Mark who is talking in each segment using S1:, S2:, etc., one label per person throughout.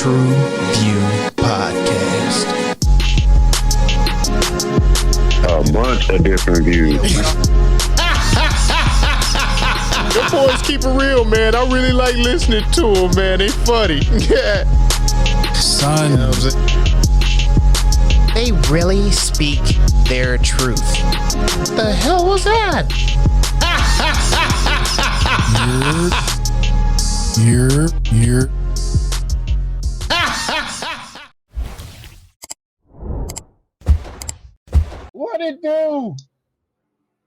S1: TruVue Podcast.
S2: A bunch of different views.
S3: The boys keep it real, man. I really like listening to them, man. They funny. Yeah.
S1: Son,
S3: You know what I'm saying?
S4: They really speak their truth.
S3: The hell was that?
S1: you're.
S5: What it do?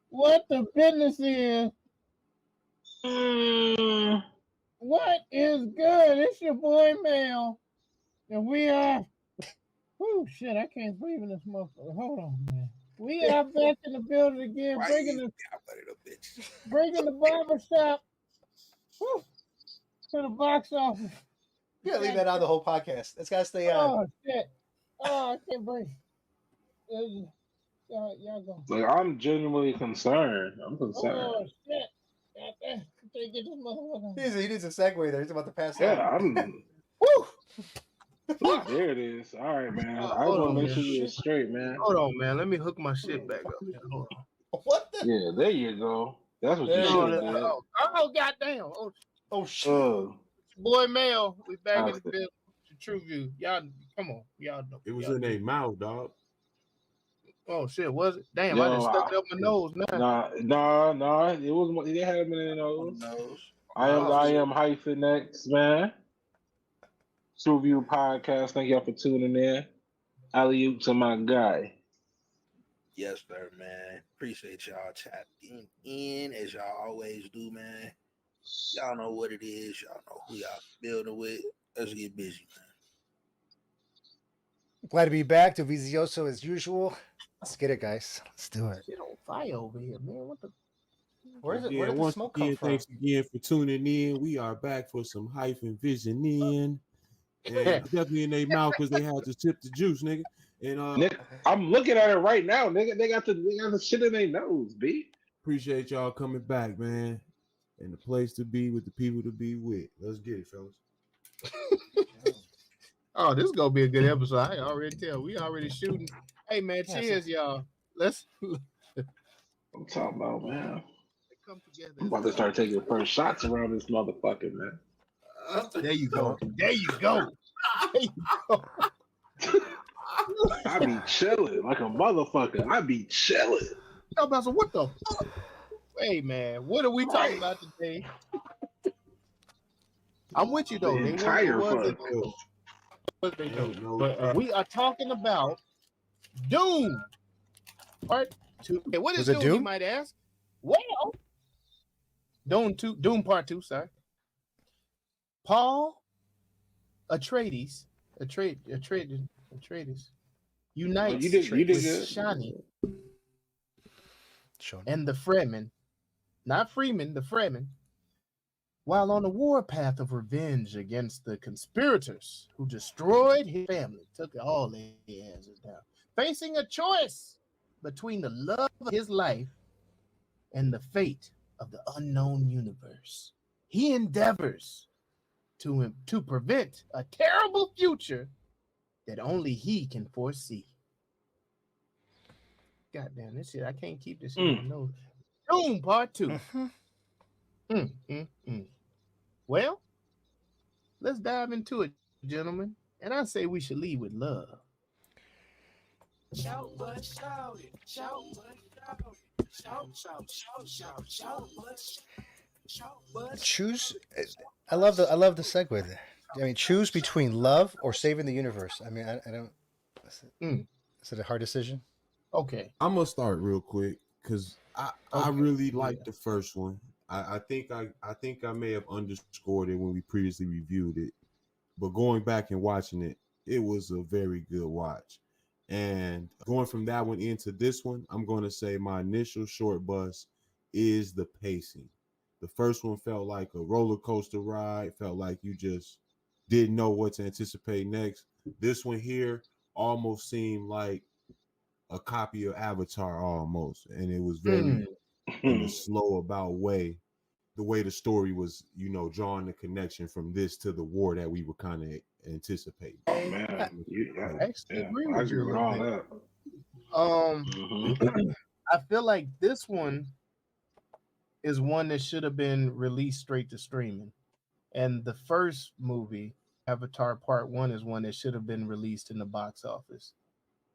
S5: What the business is? What is good? It's your boy Mel, and we are. Oh shit! I can't breathe in this motherfucker. Hold on, man. We are back in the building again, bringing the barbershop to the box office.
S6: You gotta leave that out the whole podcast. It's gotta stay on.
S5: Oh shit! Oh, I can't breathe. Y'all go.
S7: Like, I'm genuinely concerned. I'm concerned.
S5: Oh shit! Goddamn! Can't get this motherfucker.
S6: He needs a segue there. He's about to pass
S7: Yeah,
S6: out.
S5: Woo!
S7: there it is. All right, man. I
S5: Hold
S7: want
S5: on,
S7: to make
S5: man.
S7: sure you're straight, man.
S5: Hold on, man. Let me hook my shit back up. Hold on.
S6: What the?
S7: Yeah, there you go. That's what
S6: There
S7: you
S6: you
S7: should have
S6: go.
S7: did.
S5: Oh, goddamn.
S6: Oh shit!
S5: Boy, Mel, we back in the
S7: Okay.
S5: building to TruVue. Y'all, come on. Y'all know.
S8: It was
S5: y'all
S8: in their mouth, dog.
S5: Oh, shit, was it? Damn, I
S7: Yo,
S5: just stuck it up my nose now.
S7: Nah. It was. They had him in those. I am hyphen X, man. TruVue Podcast. Thank y'all for tuning in. Alley-oop to my guy.
S9: Yes, sir, man. Appreciate y'all tapping in as y'all always do, man. Y'all know what it is. Y'all know who y'all building with. Let's get busy, man.
S6: Glad to be back. TruVueSocial as usual. Let's get it, guys. Let's do it.
S5: Shit on fire over here, man. What the?
S6: Where is it?
S8: Yeah,
S6: Where did the
S8: once
S6: smoke
S8: again,
S6: come from?
S8: thanks again for tuning in. We are back for some hyphen vision in. And definitely in their mouth because they had to sip the juice, nigga. And
S7: Nick, I'm looking at it right now, nigga. They got the shit in their nose, B.
S8: appreciate y'all coming back, man. And the place to be with the people to be with. Let's get it, fellas.
S5: Oh, this is gonna be a good episode. I can already tell. We already shooting. Hey, man,
S6: Yeah,
S5: cheers, y'all. Let's
S7: I'm talking about, man.
S5: come together.
S7: I'm about to start taking the first shots around this motherfucker, man.
S5: There you go. There you go. There you go.
S7: I be chilling like a motherfucker. I be chilling.
S5: Yo, Basil, what the fuck? Hey, man, what are we talking about today? I'm with you, though.
S7: The
S5: They
S7: entire
S5: wasn't-
S7: fuck.
S5: what they do.
S8: No,
S5: But we are talking about Dune Part 2. Okay, what is
S6: Was it
S5: Dune, you
S6: Dune?
S5: might ask? Well, Dune Part 2, sorry. Paul Atreides unites
S7: You did
S5: with
S7: good.
S5: Chani
S6: Show me.
S5: and the Fremen, not Freeman, the Fremen, while on a warpath of revenge against the conspirators who destroyed his family, took all their asses down, facing a choice between the love of his life and the fate of the unknown universe. He endeavors to prevent a terrible future that only he can foresee. God damn, this shit, I can't keep this shit in my nose. Dune Part 2. Well, let's dive into it, gentlemen. And I say we should lead with love.
S1: Shout, but shout it. Shout, but shout it. Shout, but
S6: Choose. I love the segue there. I mean, choose between love or saving the universe. I mean, I don't. Is it a hard decision?
S5: Okay.
S8: I'm gonna start real quick because I
S5: Okay.
S8: really like the first one. I think I may have underscored it when we previously reviewed it, but going back and watching it, it was a very good watch. And going from that one into this one, I'm going to say my initial short bus is the pacing. The first one felt like a roller coaster ride, felt like you just didn't know what to anticipate next. This one here almost seemed like a copy of Avatar almost, and it was very in a slow about way. the way the story was, drawing the connection from this to the war that we were kind of anticipating.
S7: Oh man,
S5: I actually agree
S7: I
S5: with
S7: agree
S5: you a
S7: with
S5: little
S7: all
S5: bit.
S7: that.
S5: I feel like this one is one that should have been released straight to streaming, and the first movie, Avatar Part 1, is one that should have been released in the box office.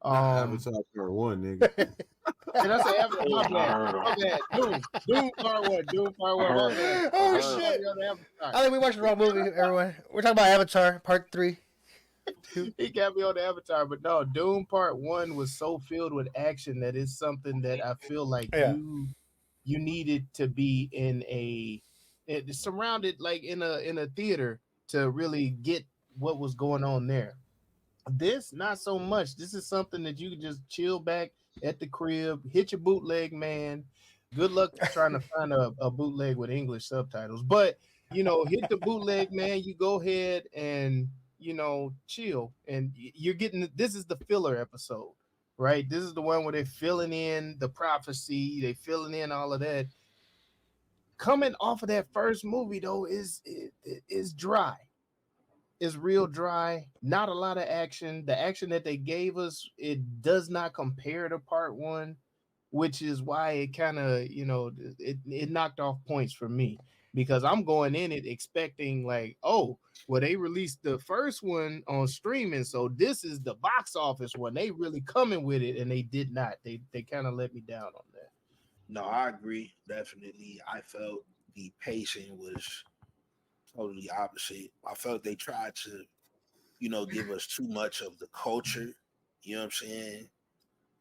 S8: Avatar Part 1, nigga.
S5: Did I say Avatar? My bad.
S7: I
S5: My bad. Dune Part 1. Dune Part 1. My bad.
S6: Oh shit! I think we watched the wrong movie, everyone. We're talking about Avatar Part 3.
S5: He got me on the Avatar, but no, Dune Part 1 was so filled with action that it's something that I feel like you needed to be surrounded like in a theater to really get what was going on there. This, not so much. This is something that you can just chill back at the crib, hit your bootleg, man. Good luck trying to find a bootleg with English subtitles, but hit the bootleg, man. You go ahead and chill, and you're getting, this is the filler episode, right? This is the one where they're filling in the prophecy, they filling in all of that. Coming off of that first movie though is dry. It's real dry, not a lot of action. The action that they gave us, it does not compare to Part 1, which is why it kind of, it knocked off points for me, because I'm going in it expecting like, oh, well, they released the first one on streaming, so this is the box office one. They really coming with it, and they did not. They kind of let me down on that.
S9: No, I agree. Definitely. I felt the pacing was totally opposite. I felt they tried to, give us too much of the culture, you know what I'm saying,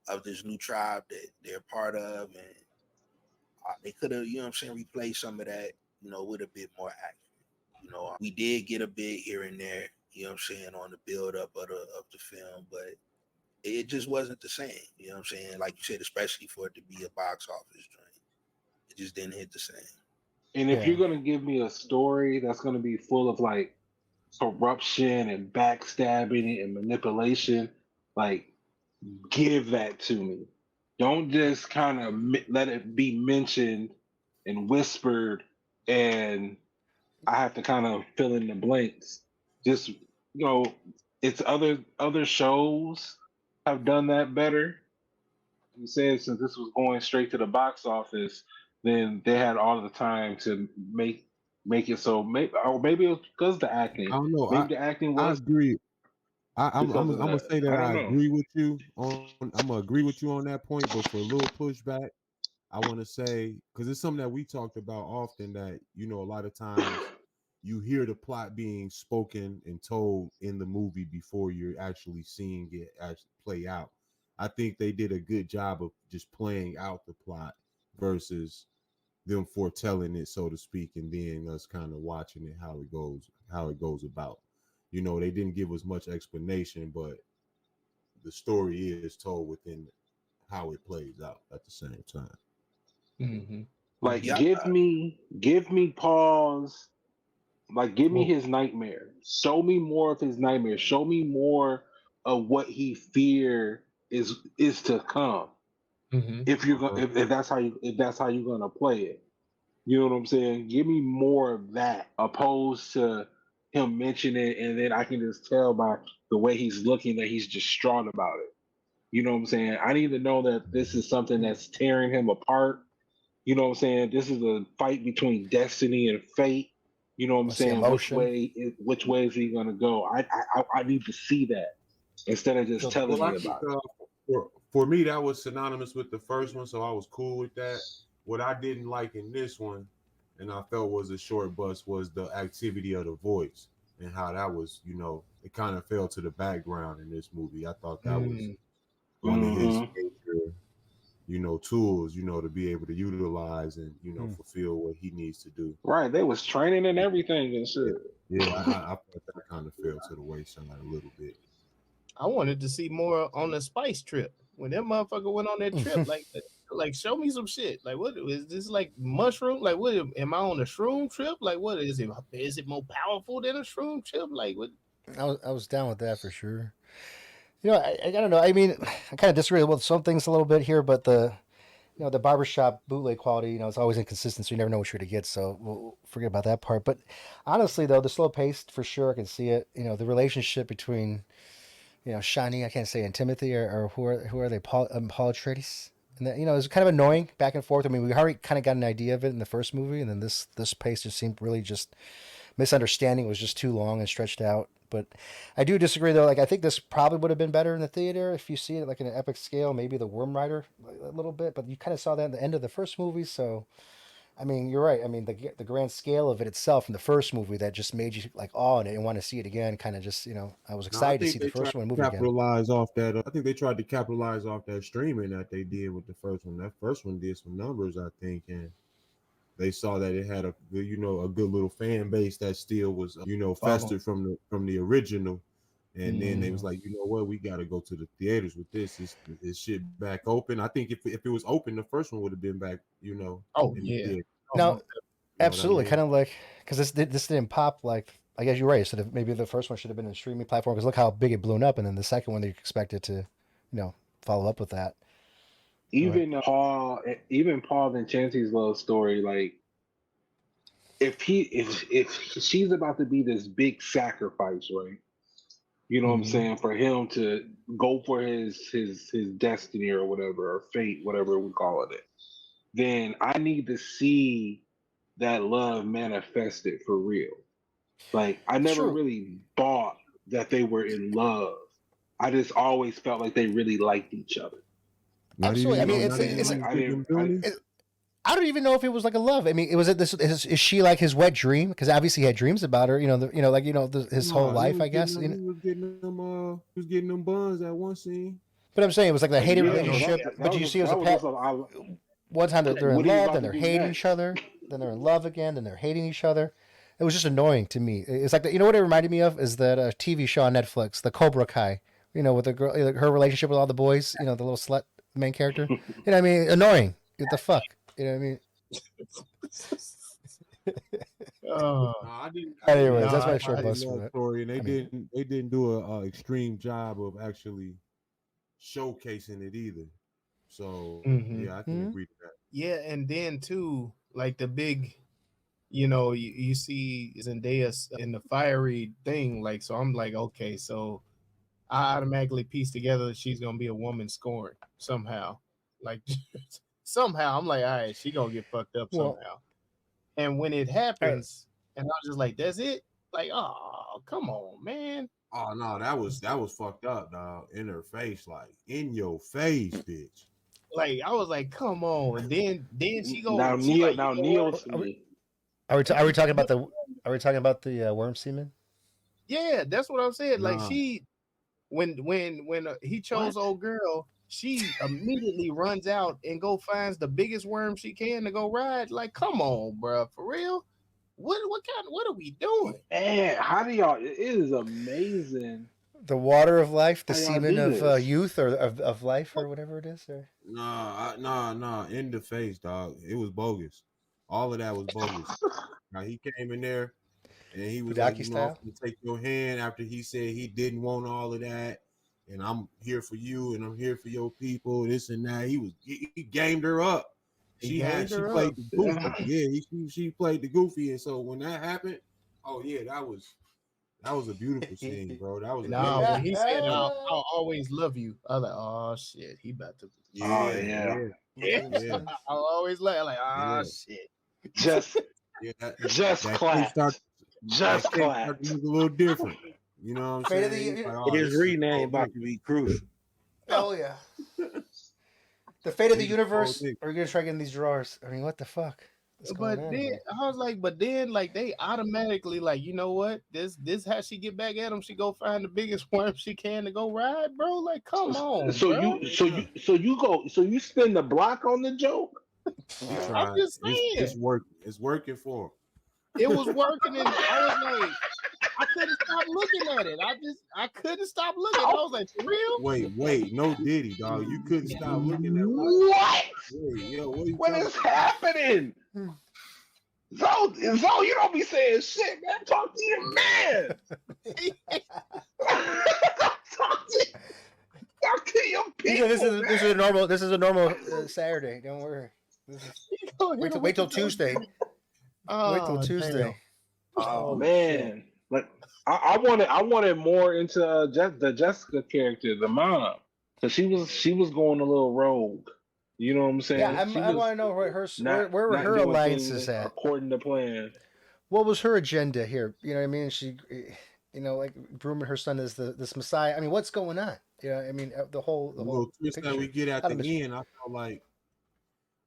S9: of this new tribe that they're part of. And they could have, replaced some of that, with a bit more action. We did get a bit here and there, on the build up of the film, but it just wasn't the same, like you said, especially for it to be a box office joint. It just didn't hit the same.
S7: And if you're gonna give me a story that's gonna be full of like corruption and backstabbing and manipulation, like give that to me. Don't just kind of let it be mentioned and whispered, and I have to kind of fill in the blanks. Just it's other shows have done that better. You said since this was going straight to the box office, then they had all the time to make it so. Maybe it was because of the acting.
S8: I don't know.
S7: Maybe the acting was.
S8: I agree. I'm gonna say that I
S7: know.
S8: agree with you on. I'm gonna agree with you on that point, but for a little pushback, I want to say, because it's something that we talked about often, that a lot of times you hear the plot being spoken and told in the movie before you're actually seeing it actually play out. I think they did a good job of just playing out the plot versus them foretelling it, so to speak, and then us kind of watching it how it goes about. They didn't give us much explanation, but the story is told within how it plays out at the same time.
S5: Mm-hmm.
S7: Like, give me pause. Like, give me his nightmare. Show me more of his nightmare. Show me more of what he fear is to come.
S5: Mm-hmm.
S7: If you're gonna, if that's how you're gonna play it, you know what I'm saying. Give me more of that, opposed to him mentioning it, and then I can just tell by the way he's looking that he's distraught about it. You know what I'm saying. I need to know that this is something that's tearing him apart. You know what I'm saying. This is a fight between destiny and fate. You know what I'm saying. Which way is he gonna go? I need to see that instead of just telling me about it.
S8: For me, that was synonymous with the first one, so I was cool with that. What I didn't like in this one, and I felt was a short bus, was the activity of the voice and how that was, it kind of fell to the background in this movie. I thought that was one of his major, tools, to be able to utilize and, fulfill what he needs to do.
S7: Right. They was training and everything and shit.
S8: Yeah, I thought that kind of fell to the wayside a little bit.
S5: I wanted to see more on the spice trip. When that motherfucker went on that trip, like show me some shit. Like, what is this, like mushroom? Like, what am I on a shroom trip? Like, what is it? Is it more powerful than a shroom trip? Like, what?
S6: I was down with that for sure. I don't know. I mean, I kind of disagree with some things a little bit here, but the barbershop bootleg quality, it's always inconsistent, so you never know what you're going to get. So we'll forget about that part. But honestly, though, the slow pace for sure, I can see it. The relationship between, Chani, I can't say, and Timothy, or who are they? Paul Atreides. And that, it's kind of annoying back and forth. I mean, we already kind of got an idea of it in the first movie, and then this pace just seemed really just misunderstanding was just too long and stretched out. But I do disagree, though. Like, I think this probably would have been better in the theater if you see it like in an epic scale, maybe the Worm Rider a little bit. But you kind of saw that at the end of the first movie, so I mean, you're right. I mean, the grand scale of it itself in the first movie that just made you like awe in it and want to see it again. Kind of just, I was excited to see the first one movie again.
S8: Capitalize off that. I think they tried to capitalize off that streaming that they did with the first one. That first one did some numbers, I think, and they saw that it had a good little fan base that still was festered from the original, and then they was like, you know what, we got to go to the theaters with this. Is shit back open? I think if it was open, the first one would have been back.
S5: Oh yeah.
S6: No, absolutely. Kind of like because this didn't pop like. I guess you're right. So maybe the first one should have been a streaming platform because look how big it blew up, and then the second one they expected to, follow up with that.
S7: Even Paul and Chancey's little story, like if she's about to be this big sacrifice, right? You know what I'm saying? For him to go for his destiny or whatever, or fate, whatever we call it, then I need to see that love manifested for real. Like I never really thought that they were in love. I just always felt like they really liked each other.
S6: Absolutely. I mean, I don't even know if it was like a love. I mean, is she like his wet dream? Because obviously he had dreams about her. His whole life, I guess.
S8: He was getting them buns at one scene.
S6: But I'm saying it was like the hated relationship. But you see, it was a pet. One time they're in love, then they're hating each other, then they're in love again, then they're hating each other. It was just annoying to me. It's like what it reminded me of is that TV show on Netflix, the Cobra Kai. With the girl, her relationship with all the boys. The little slut main character. I mean, annoying. What the fuck? You know what I mean? Anyways, that's my short bus for
S8: story. And they didn't do a extreme job of actually showcasing it either. So yeah, I can agree to that.
S5: Yeah, and then too, like the big, you see Zendaya in the fiery thing, like so. I'm like, okay, so I automatically piece together that she's gonna be a woman scorned somehow, like. Somehow I'm like, all right, she gonna get fucked up somehow. And when it happens, and I was just like, that's it. Like, oh, come on, man.
S8: Oh no, that was fucked up, dog. In her face, like in your face, bitch.
S5: Like I was like, come on. And then she goes.
S6: Neil. Are we talking about the worm semen?
S5: Yeah, that's what I'm saying. Like when he chose old girl. She immediately runs out and finds the biggest worm she can to go ride. Like, come on, bro, for real. What are we doing?
S7: Man, how do y'all? It is amazing.
S6: The water of life, the semen of youth, or of life, or whatever it is. Or
S8: Nah. In the face, dog. It was bogus. All of that was bogus. Now he came in there and he was like, I'm gonna take your hand after he said he didn't want all of that. And I'm here for you, and I'm here for your people, this and that. He gamed her up. She played the goofy. Yeah, she played the goofy, and so when that happened, oh yeah, that was a beautiful scene, bro. That was
S5: when he said, "I'll always love you." I was like, "Oh shit, he about to."
S7: Yeah.
S5: I'll always love. Shit.
S7: Just clap. Just clap.
S8: A little different. You know what I'm saying?
S9: His rename about to be crucial.
S6: Oh yeah. The fate of the universe. Are we gonna try getting these drawers? I mean, what the fuck?
S5: But then I was like, they automatically like, you know what? This how she get back at him. She go find the biggest worm she can to go ride, bro. Like, come on.
S7: So you spin the block on the joke?
S5: I'm just saying,
S8: it's working. It's working for him.
S5: It was working, and I was like, I couldn't stop looking at it. I couldn't stop looking. I was like, for real?
S8: Wait, no Diddy, dog. You couldn't stop looking at
S7: what?
S8: What
S7: is happening? Zo, you don't be saying shit, man. Talk to your man. Talk to your
S6: This is a normal Saturday. Don't worry. Wait till Tuesday. Wait till Tuesday.
S7: Oh man, like I wanted more into the Jessica character, the mom, because she was going a little rogue. You know what I'm saying?
S6: Yeah, I want to know where her
S7: doing
S6: alliance
S7: things
S6: is at.
S7: according to plan.
S6: What was her agenda here? You know what I mean? She, like grooming her son as this messiah. I mean, what's going on? Yeah, I mean the whole
S8: twist that we get at
S6: Not a
S8: the end. I felt like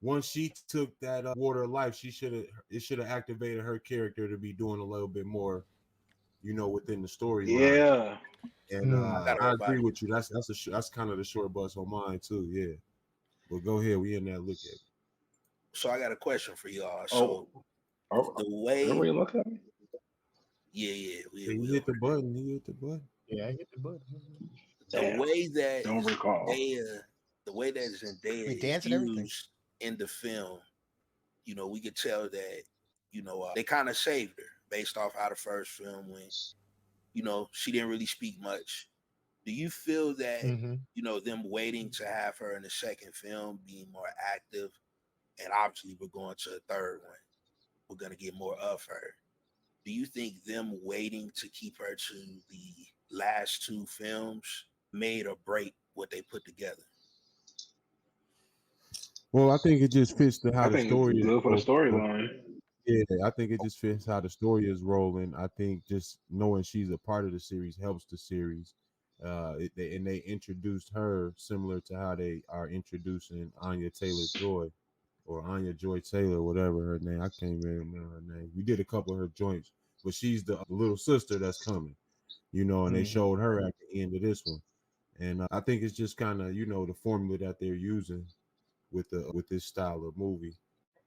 S8: once she took that water of life, it should have activated her character to be doing a little bit more, within the storyline.
S7: Yeah,
S8: and I agree with you. That's kind of the short bus on mine too. Yeah, but go ahead. We in there. Look at it.
S9: So I got a question for y'all. So the way
S7: we look at me?
S9: Yeah,
S8: He hit the button.
S5: Yeah, I hit the button.
S9: The way that
S7: don't recall.
S9: The way that Zendaya is used in the film, we could tell that, they kind of saved her based off how the first film went. She didn't really speak much. Do you feel that, them waiting to have her in the second film being more active, and obviously we're going to a third one, we're going to get more of her. Do you think them waiting to keep her to the last two films made or break what they put together?
S8: Well, I think it just fits how the story is
S7: good for the storyline.
S8: Yeah, I think it just fits how the story is rolling. I think just knowing she's a part of the series helps the series. They introduced her similar to how they are introducing Anya Taylor-Joy or Anya Joy Taylor, whatever her name. I can't remember her name. We did a couple of her joints, but she's the little sister that's coming, and they showed her at the end of this one. And I think it's just kind of, the formula that they're using with this style of movie.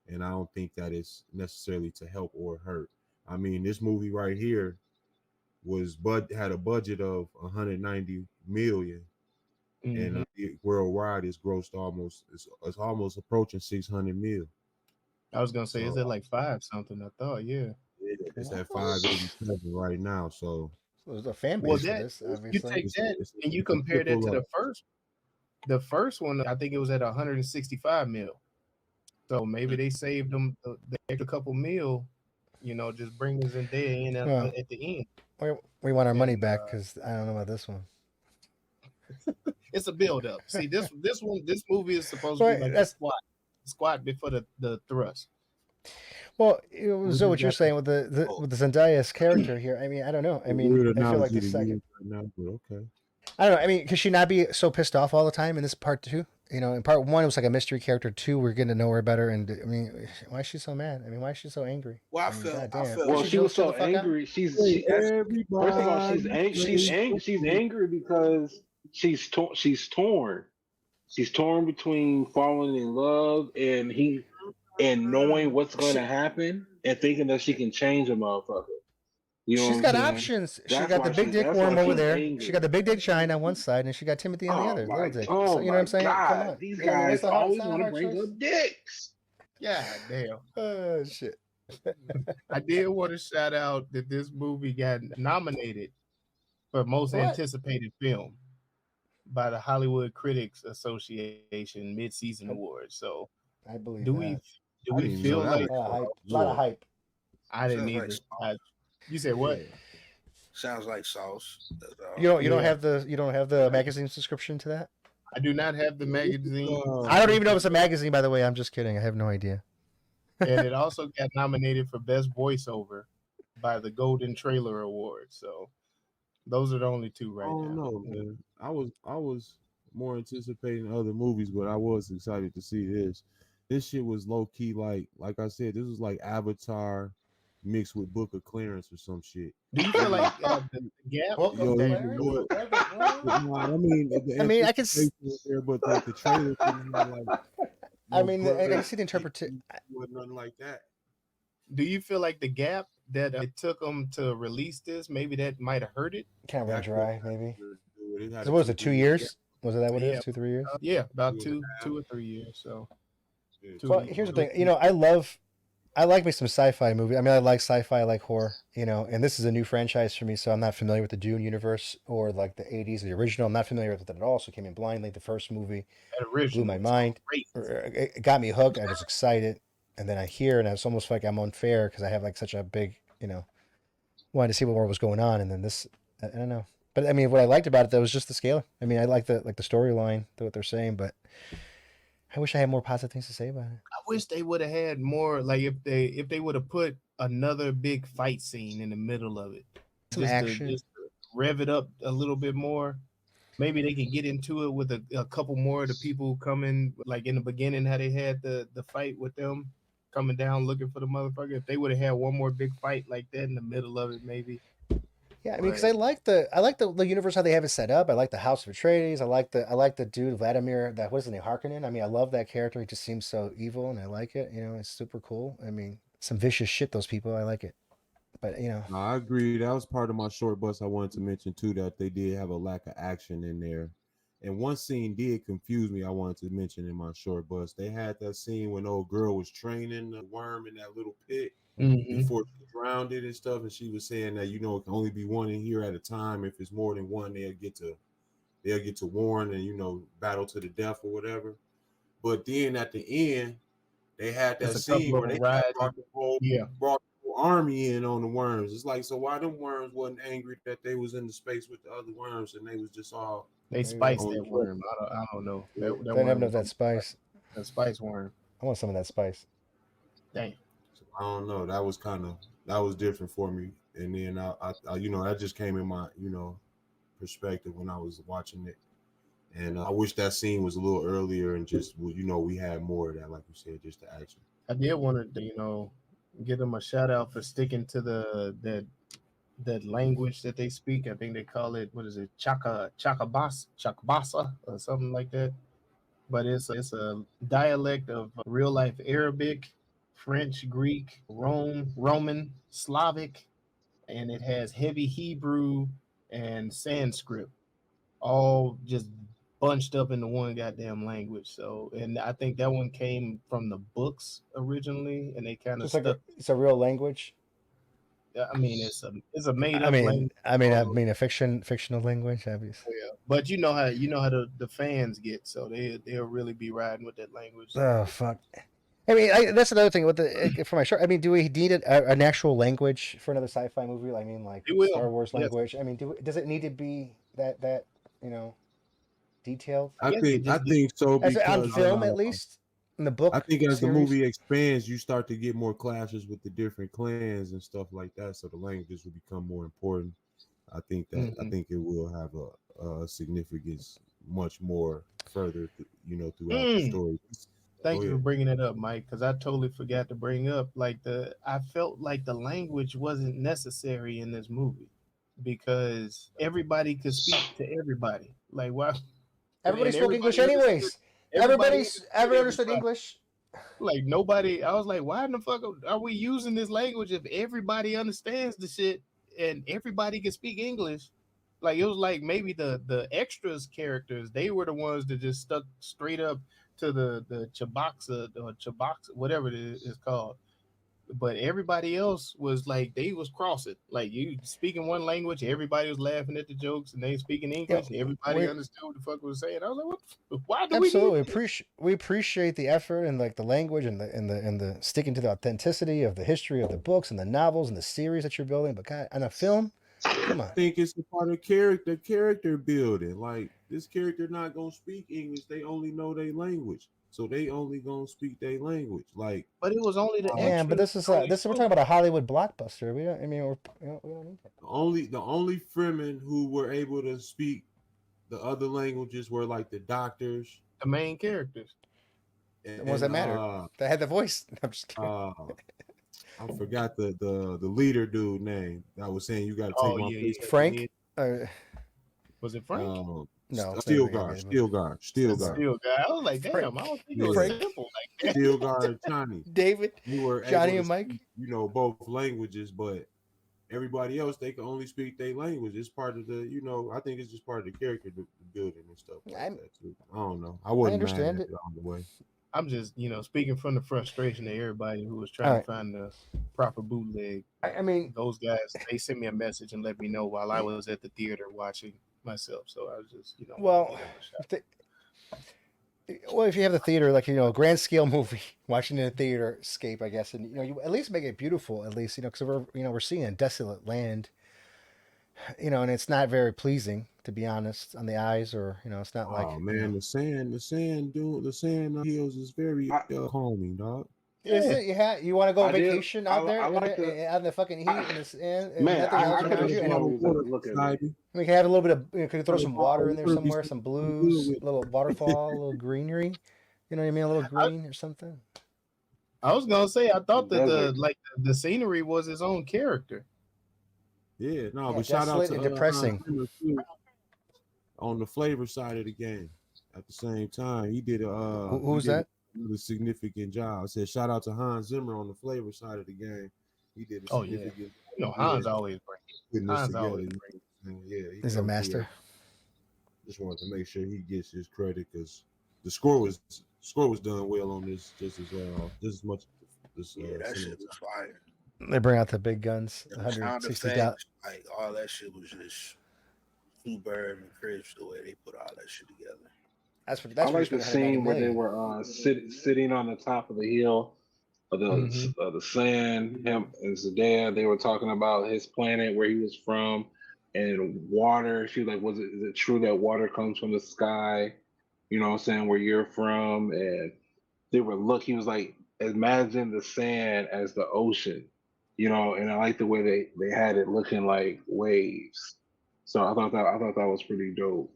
S8: And I don't think that it's necessarily to help or hurt. I mean, this movie right here had a budget of 190 million, and worldwide it's grossed it's almost approaching 600 mil.
S5: I was gonna say, is it like 5 something? I thought, yeah.
S8: It's at 587 right now. So
S6: there's a fan base for this.
S5: You take that and you compare that to the first. The first one, I think it was at 165 mil. So maybe they saved them the extra couple mil, just bringing Zendaya in at the end.
S6: We want our money back because I don't know about this one.
S5: It's a build up. See, this movie is supposed to be like a squat before the thrust.
S6: Well, so what you're saying with the Zendaya's character here, I mean, I don't know. I mean, I feel like the second.
S8: Okay.
S6: I don't know. I mean, could she not be so pissed off all the time in this part 2? In part 1, it was like a mystery character. 2, we're getting to know her better. And I mean, why is she so mad? I mean, why is she so angry?
S9: Well, I felt
S7: she was so angry. First of all, she's angry because she's torn. She's torn between falling in love and knowing what's going to happen and thinking that she can change a motherfucker.
S6: She's got options. She got the big dick worm over there. Angry. She got the big dick China on one side, and she got Timothy on the other. Little dick. So, you know what I'm saying?
S7: God.
S6: Come on.
S7: These guys always want to bring up dicks.
S5: Yeah, damn.
S6: Oh, shit.
S5: I did want to shout out that this movie got nominated for most anticipated film by the Hollywood Critics Association mid-season awards. So
S6: I believe
S5: do we feel like
S6: a lot of hype?
S5: I didn't either. You said what?
S9: Sounds like sauce.
S6: You don't have the magazine subscription to that?
S5: I do not have the magazine.
S6: I don't even know if it's a magazine, by the way. I'm just kidding. I have no idea.
S5: And it also got nominated for best voiceover by the Golden Trailer Award. So those are the only 2 right now.
S8: I don't know, man. I was more anticipating other movies, but I was excited to see this. This shit was low key like I said, this was like Avatar mixed with Book of Clarence or some shit.
S5: Do you feel like the gap?
S6: I mean, I can see
S8: there, but the trailer
S6: I mean, I can see the interpretation.
S8: Wasn't nothing like that.
S5: Do you feel like the gap that it took them to release this, maybe that might have hurt it?
S6: Kind of run dry, maybe. So what was it, 2 years? Was it that what it is? 2-3 years?
S5: Yeah, about 2 or 3 years. So.
S6: Well, here's the thing. I love I like me some sci-fi movie. I mean, I like sci-fi, I like horror, and this is a new franchise for me, so I'm not familiar with the Dune universe or like the 80s, the original. I'm not familiar with it at all, so it came in blindly. The first movie
S5: That
S6: blew my
S5: original was
S6: mind.
S5: great.
S6: It got me hooked. I was excited. And then I hear, and it's almost like I'm unfair because I have like such a big, wanted to see what more was going on. And then this, I don't know. But I mean, what I liked about it though was just the scale. I mean, I like the storyline, what they're saying, but I wish I had more positive things to say about it.
S5: I wish they would have had more. Like if they would have put another big fight scene in the middle of it,
S6: Some
S5: just
S6: action.
S5: to rev it up a little bit more. Maybe they can get into it with a couple more of the people coming, like in the beginning, how they had the fight with them coming down looking for the motherfucker. If they would have had one more big fight like that in the middle of it, maybe.
S6: Yeah, I mean, because I like the universe how they have it set up. I like the House of Atreides. I like the dude Vladimir. That what's his name, Harkonnen. I mean, I love that character. He just seems so evil, and I like it. It's super cool. I mean, some vicious shit. Those people, I like it. But
S8: No, I agree. That was part of my short bus I wanted to mention too, that they did have a lack of action in there. And one scene did confuse me. I wanted to mention in my short bus. They had that scene when old girl was training the worm in that little pit before she drowned it and stuff. And she was saying that, it can only be one in here at a time. If it's more than one, they'll get to warn and, battle to the death or whatever. But then at the end, they had that scene where they brought the whole army in on the worms. It's like, so why them worms wasn't angry that they was in the space with the other worms and they was just all
S5: they spiced that worm. I don't know. That
S6: I don't have that spice.
S5: That spice worm.
S6: I want some of that spice.
S5: Damn.
S8: So I don't know. That was different for me. And then I that just came in my perspective when I was watching it. And I wish that scene was a little earlier and just we had more of that, like you said, just the action.
S5: I did want to give them a shout out for sticking to that language that they speak. I think they call it, what is it, Chakabasa or something like that. But it's a dialect of real life Arabic, French, Greek, Roman, Slavic, and it has heavy Hebrew and Sanskrit, all just bunched up into one goddamn language. So, and I think that one came from the books originally, and they kind of stuck.
S6: It's a real language.
S5: I mean, it's a made up language.
S6: I mean a fictional language, obviously.
S5: Yeah, but you know how the fans get, so they'll really be riding with that language.
S6: Oh fuck. I mean, that's another thing with for my short. I mean, do we need an actual language for another sci-fi movie? I mean, like Star Wars language. Yes. I mean, does it need to be that detailed?
S8: I think so, because
S6: on film at least. In the book,
S8: I think as the movie expands, you start to get more clashes with the different clans and stuff like that. So the languages will become more important. I think that I think it will have a significance much more further, throughout the story.
S5: Thank you for bringing it up, Mike, because I totally forgot to bring up I felt like the language wasn't necessary in this movie because everybody could speak to everybody. Like, why?
S6: Everybody spoke English anyways. Everybody understood English.
S5: Like nobody. I was like, why in the fuck are we using this language if everybody understands the shit and everybody can speak English? Like it was like maybe the extras characters, they were the ones that just stuck straight up to the Chabaxa or Chabaxa, whatever it is called. But everybody else was like they was crossing. Like you speaking one language, everybody was laughing at the jokes, and they speaking English, and everybody understood what the fuck was saying. I was like, what? Why do
S6: we appreciate the effort and like the language and the sticking to the authenticity of the history of the books and the novels and the series that you're building. But God, on a film, come on.
S8: I think it's a part of character building. Like this character not gonna speak English; they only know their language. So they only gonna speak their language, like.
S5: But it was only the extras.
S6: But this we're talking about a Hollywood blockbuster. We don't. I mean, we don't need that.
S8: The only Fremen who were able to speak the other languages were like the doctors,
S5: the main characters.
S6: The ones that matter. They had the voice. I'm just kidding.
S8: I forgot the leader dude name. I was saying you got to take my face.
S6: Frank.
S5: Was it Frank?
S6: No,
S8: Steelguard.
S5: I was like, damn, I don't think it was simple like that.
S8: Steelguard and Chani.
S6: David,
S8: you were
S6: Johnny and Mike.
S8: Speak, both languages, but everybody else they can only speak their language. It's part of the, I think it's just part of the character building and stuff like that too. I don't know. I wasn't
S6: understand
S8: mad
S6: it
S8: on the way.
S5: I'm just, speaking from the frustration of everybody who was
S6: All
S5: trying to
S6: right.
S5: find the proper bootleg.
S6: I mean,
S5: Those guys, they sent me a message and let me know while I was at the theater watching myself. So I was just,
S6: well,
S5: give them a shot.
S6: if you have the theater, like grand scale movie, watching in a theater scape, I guess, and you at least make it beautiful, at least, because we're seeing a desolate land, and it's not very pleasing, to be honest, on the eyes, or it's not like.
S8: Oh man, the sand hills is very calming, dog.
S6: Is it? You want to go
S7: I did-
S6: vacation out there
S7: I like
S6: out in the fucking heat and the sand and
S7: Man,
S6: nothing
S7: I
S6: else
S7: could
S6: around
S7: have
S6: you?
S7: sworn
S6: And
S7: we was at look at me.
S6: we can have a little bit of. Could you throw some water in there
S8: Water
S6: somewhere?
S8: be
S6: Some
S8: good
S6: blues,
S8: with-
S6: a little waterfall, a little greenery. You know what I mean? A little green or something.
S5: I was gonna say, I thought that
S7: Desert.
S5: the scenery was his own character.
S8: Yeah, no,
S6: Yeah,
S8: but shout out
S6: desolate
S8: to
S6: and depressing.
S8: Hans Zimmer, too, on the flavor side of the game. At the same time, he did
S6: Who's that?
S8: a significant job. I said shout out to Hans Zimmer on the flavor side of the game. He did a
S5: Oh, yeah.
S8: significant.
S5: Hans always brings
S8: putting this
S5: Hans
S8: together.
S5: always brings
S8: Yeah,
S6: He's a
S8: comes
S6: master.
S8: through. Just wanted to make sure he gets his credit because the score was done well on this, just as much.
S9: Yeah, that shit was fire.
S6: They bring out the big guns.
S9: The sound
S6: $160.
S9: effects, like all that shit was just superb and crisp the way they put all that shit together.
S6: That's
S7: I
S6: where
S7: like the scene where they were sitting on the top of the hill of the sand. Him and Zendaya, they were talking about his planet, where he was from, and water. She was like, is it true that water comes from the sky? You know what I'm saying? Where you're from, and he was like, imagine the sand as the ocean, and I like the way they had it looking like waves. So I thought that was pretty dope.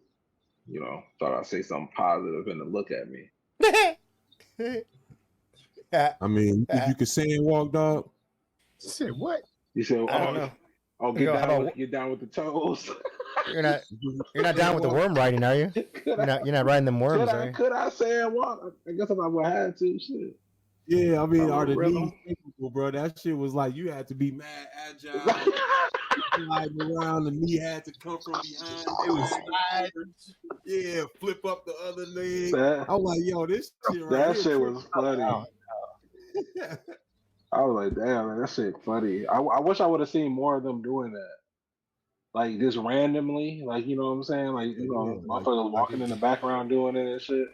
S7: Thought I'd say something positive and to look at me.
S8: I mean, you think you could sand walk, dog?
S5: Say what?
S7: You said,
S6: I don't know.
S7: Oh, get down with the toes.
S6: You're not down with the worm riding, are you? You're not riding them worms, are you?
S7: Could I sand walk? I guess if I would have had to, shit.
S8: Yeah, I mean, are the
S7: rhythm.
S8: knees capable, bro? That shit was like you had to be mad agile. Sliding around, the knee had to come from behind. It was slide. Yeah, flip up the other leg. I was like, yo, this shit right
S7: That
S8: here
S7: shit was funny. I was like, damn, man, that shit funny. I wish I would have seen more of them doing that. Like just randomly, like you know what I'm saying? Like motherfuckers walking in the background doing it and shit.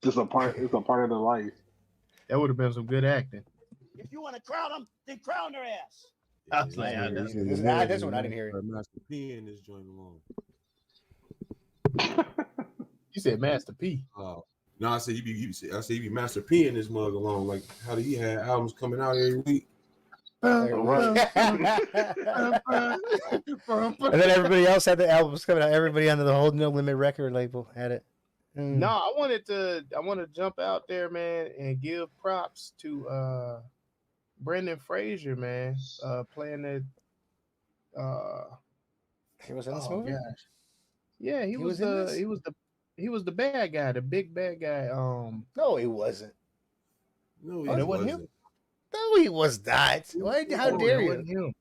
S7: It's a part of the life.
S5: That would have been some good acting.
S10: If you want to crown them, then crown their ass.
S5: I was like,
S6: this one I didn't hear.
S8: Master P in this joint alone.
S5: You said Master P.
S8: No, I said he be Master P in this mug alone. Like how he had albums coming out every week.
S6: And then everybody else had the albums coming out. Everybody under the whole No Limit record label had it.
S5: No, I want to jump out there, man, and give props to Brendan Fraser, man, playing that.
S6: He was in this movie.
S5: Gosh. Yeah, he was the bad guy, the big bad guy.
S6: No, he wasn't.
S8: No,
S5: it wasn't him.
S6: No, he was not. Why? How dare you?
S5: Him.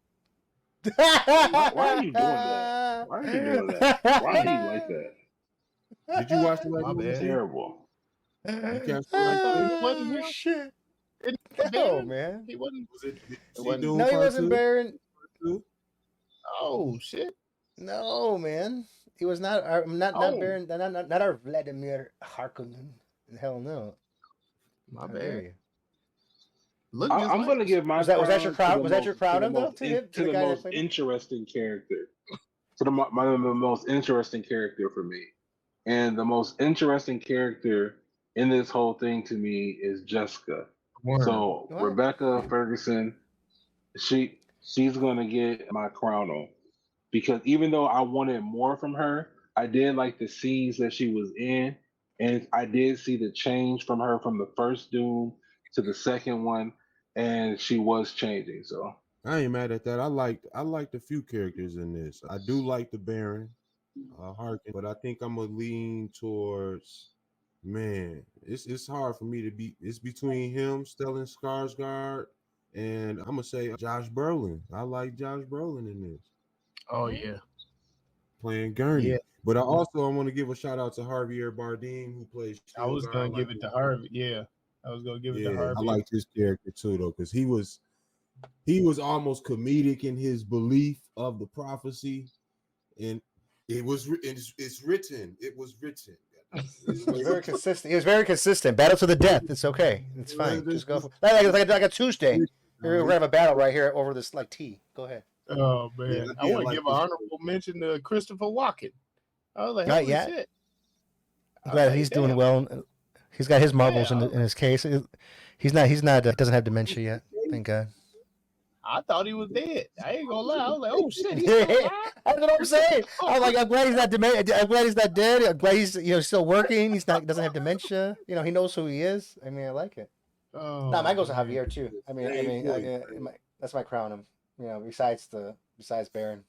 S7: Why are you doing that? Why are you doing that? Why are you like that?
S8: Did you watch the
S5: My bad.
S7: Terrible.
S8: You can't
S6: Shit.
S5: No,
S6: No, man.
S5: He wasn't.
S6: No, he wasn't Baron.
S5: Oh shit.
S6: No, man. He was not. Not Baron. Not our Vladimir Harkonnen. Hell no.
S5: My
S6: How
S5: bad.
S6: dare you?
S5: Look,
S7: I'm going to give my.
S6: Was that your crowd? Was that your crowd?
S7: To the most interesting character. To the most interesting character for me, and the most interesting character in this whole thing to me is Jessica. So
S6: What?
S7: Rebecca Ferguson, she's going to get my crown on, because even though I wanted more from her, I did like the scenes that she was in, and I did see the change from her from the first Dune to the second one, and she was changing. So
S8: I ain't mad at that. I liked a few characters in this. I do like the Baron, Harkin, but I think I'm gonna lean towards. Man, it's hard for me to be. It's between him, Stellan Skarsgård, and I'm gonna say Josh Brolin. I like Josh Brolin in this.
S5: Oh yeah.
S8: playing Gurney.
S5: Yeah.
S8: But I want to give a shout out to Javier Bardem, who plays.
S5: I was gonna give it to Harvey. Yeah, I was gonna give it to Harvey.
S8: I liked his character too, though, because he was almost comedic in his belief of the prophecy, and it's written. It was written.
S6: He was very consistent. He was very consistent. Battle to the death. It's okay. It's fine. Just go for like a Tuesday. We're gonna have a battle right here over this like tea. Go ahead.
S5: Oh man, I want to give an honorable mention to Christopher Walken. I was like, holy shit.
S6: I'm glad he's doing well. He's got his marbles in his case. He's not. Doesn't have dementia yet. Thank God.
S5: I thought he was dead. I ain't gonna lie. I was like, oh shit, he's
S6: that's what I'm saying. I'm like, I'm glad he's not I'm glad he's not dead. I'm glad he's still working. Doesn't have dementia. He knows who he is. I mean, I like it.
S5: Oh,
S6: mine goes to Javier too. I mean, that's my crown him. Besides Baron,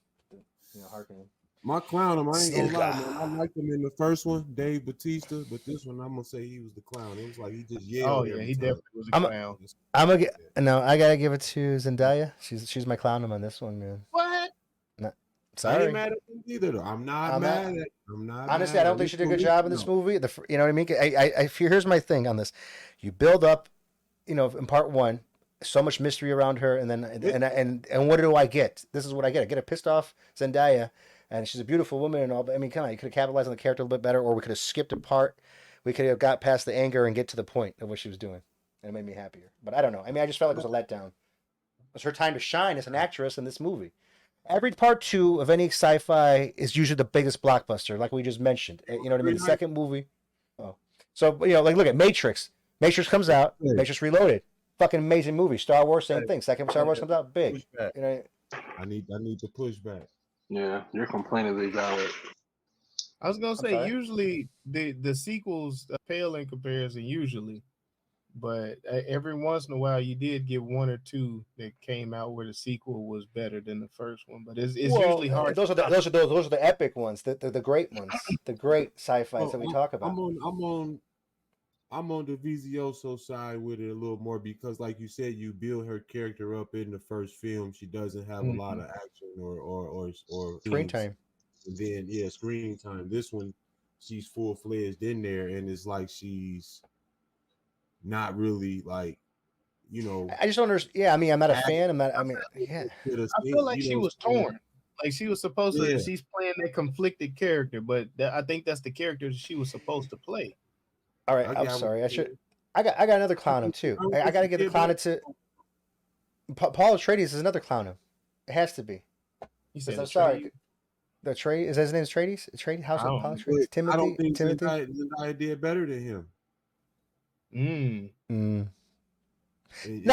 S6: Harkonnen.
S8: My clown him. I ain't gonna lie, man. I liked him in the first one, Dave Bautista, but this one I'm gonna say he was the clown. It was like he just yelled.
S5: Oh yeah, he definitely was a clown.
S6: I gotta give it to Zendaya. She's my clown on this one, man.
S5: What?
S6: Sorry.
S8: I ain't mad at him either, though. I'm not mad.
S6: Honestly, I don't think she did a good job in this movie. You know what I mean? Here's my thing on this: you build up, in part one, so much mystery around her, and then and what do I get? This is what I get. I get a pissed off Zendaya. And she's a beautiful woman and all, but I mean, come on, you could have capitalized on the character a little bit better, or we could have skipped a part. We could have got past the anger and get to the point of what she was doing, and it made me happier. But I don't know. I mean, I just felt like it was a letdown. It was her time to shine as an actress in this movie. Every part two of any sci-fi is usually the biggest blockbuster, like we just mentioned. You know what I mean? The second movie. Oh, so look at Matrix. Matrix comes out. Matrix Reloaded. Fucking amazing movie. Star Wars, same thing. Second Star Wars comes out, big.
S8: I need to push back.
S7: Yeah, your complaint is valid.
S5: I was gonna say usually the sequels pale in comparison usually, but every once in a while you did get one or two that came out where the sequel was better than the first one. But it's usually hard.
S6: Those are the epic ones, the great ones, the great sci-fis that we talk about.
S8: I'm on the Vizioso side with it a little more because, like you said, you build her character up in the first film. She doesn't have a lot of action or
S6: screen time.
S8: And then screen time. This one, she's full-fledged in there, and it's like she's not really like,
S6: I just don't understand. Yeah, I mean, I'm not a fan. I
S5: feel like she was torn. Like she was supposed to. She's playing that conflicted character, but I think that's the character she was supposed to play.
S6: All right, I'm sorry. I got another clown too. I got to give the clown to Paul Atreides is another clown. It has to be. I'm sorry. The Atreides is his name Atreides? Atreides? House of Paul Atreides? Timothy?
S8: I don't think Zendaya did better than him.
S6: No,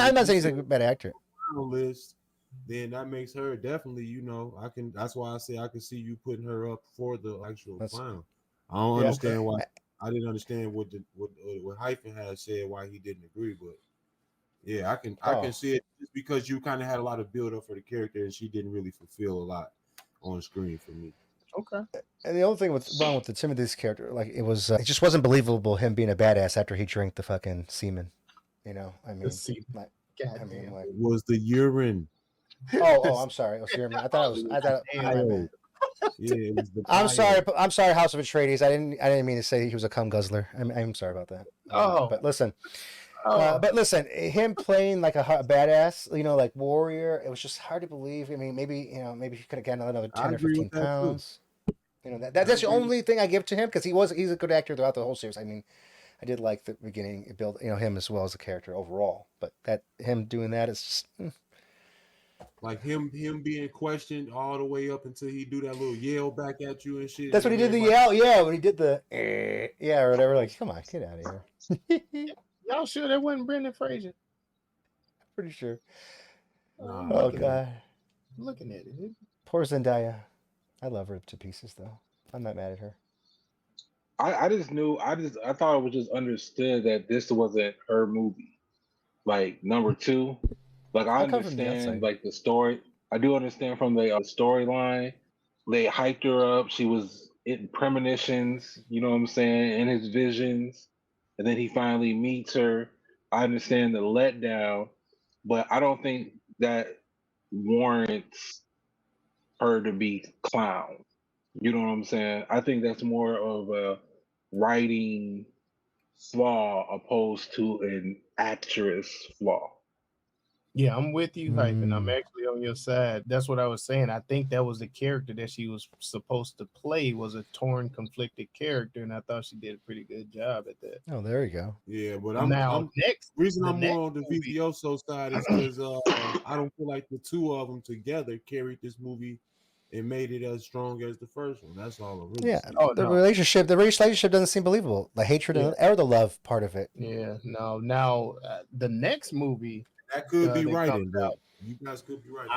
S6: I'm not saying he's a bad actor.
S8: List, then that makes her definitely. That's why I say I can see you putting her up for the actual clown. I don't understand why. I didn't understand what Hyphen had said, why he didn't agree, but yeah, I can see it just because you kind of had a lot of build up for the character and she didn't really fulfill a lot on screen for me.
S6: Okay. And the only thing wrong with the Timothy's character, like it just wasn't believable him being a badass after he drank the fucking semen. I mean,
S8: it was the urine.
S6: Oh, I'm sorry. It was urine. I thought
S8: it was
S6: I'm sorry, House of Atreides. I didn't mean to say he was a cum guzzler. I'm sorry about that. But listen, him playing like a badass, like warrior, it was just hard to believe. I mean, maybe he could have gotten another 10 or 15 pounds. That's the only thing I give to him because he's a good actor throughout the whole series. I mean, I did like the beginning build, him as well as a character overall. But him doing that is just.
S8: Like him being questioned all the way up until he do that little yell back at you and shit.
S6: That's when he did the yell, when he did the or whatever. Like, come on, get out of
S5: here. Y'all sure that wasn't Brendan Fraser?
S6: Pretty sure.
S5: God,
S6: I'm
S5: looking at it.
S6: Poor Zendaya. I love her to pieces, though. I'm not mad at her.
S7: I thought it was just understood that this wasn't her movie. Like number two. Like I understand like the story. I do understand from the storyline. They hyped her up. She was in premonitions, you know what I'm saying, in his visions. And then he finally meets her. I understand the letdown, but I don't think that warrants her to be clown. You know what I'm saying? I think that's more of a writing flaw opposed to an actress flaw.
S5: Yeah, I'm with you, Hype, and I'm
S6: Mm.
S5: actually on your side. That's what I was saying. I think that was the character that she was supposed to play, was a torn, conflicted character, and I thought she did a pretty good job at that.
S6: Oh, there you go.
S8: Yeah, but
S5: Now,
S8: I'm
S5: next,
S8: reason
S5: the
S8: I'm
S5: next
S8: more on the
S5: movie,
S8: Vizioso side is because I don't feel like the two of them together carried this movie and made it as strong as the first one. That's all I'm really
S6: Yeah,
S8: saying.
S5: Oh
S6: the
S5: no,
S6: relationship doesn't seem believable. The hatred
S5: yeah,
S6: or the love part of it.
S5: yeah, no. Now, the next movie
S8: That could be
S5: that comes
S8: writing, but
S5: out,
S8: you guys could be right.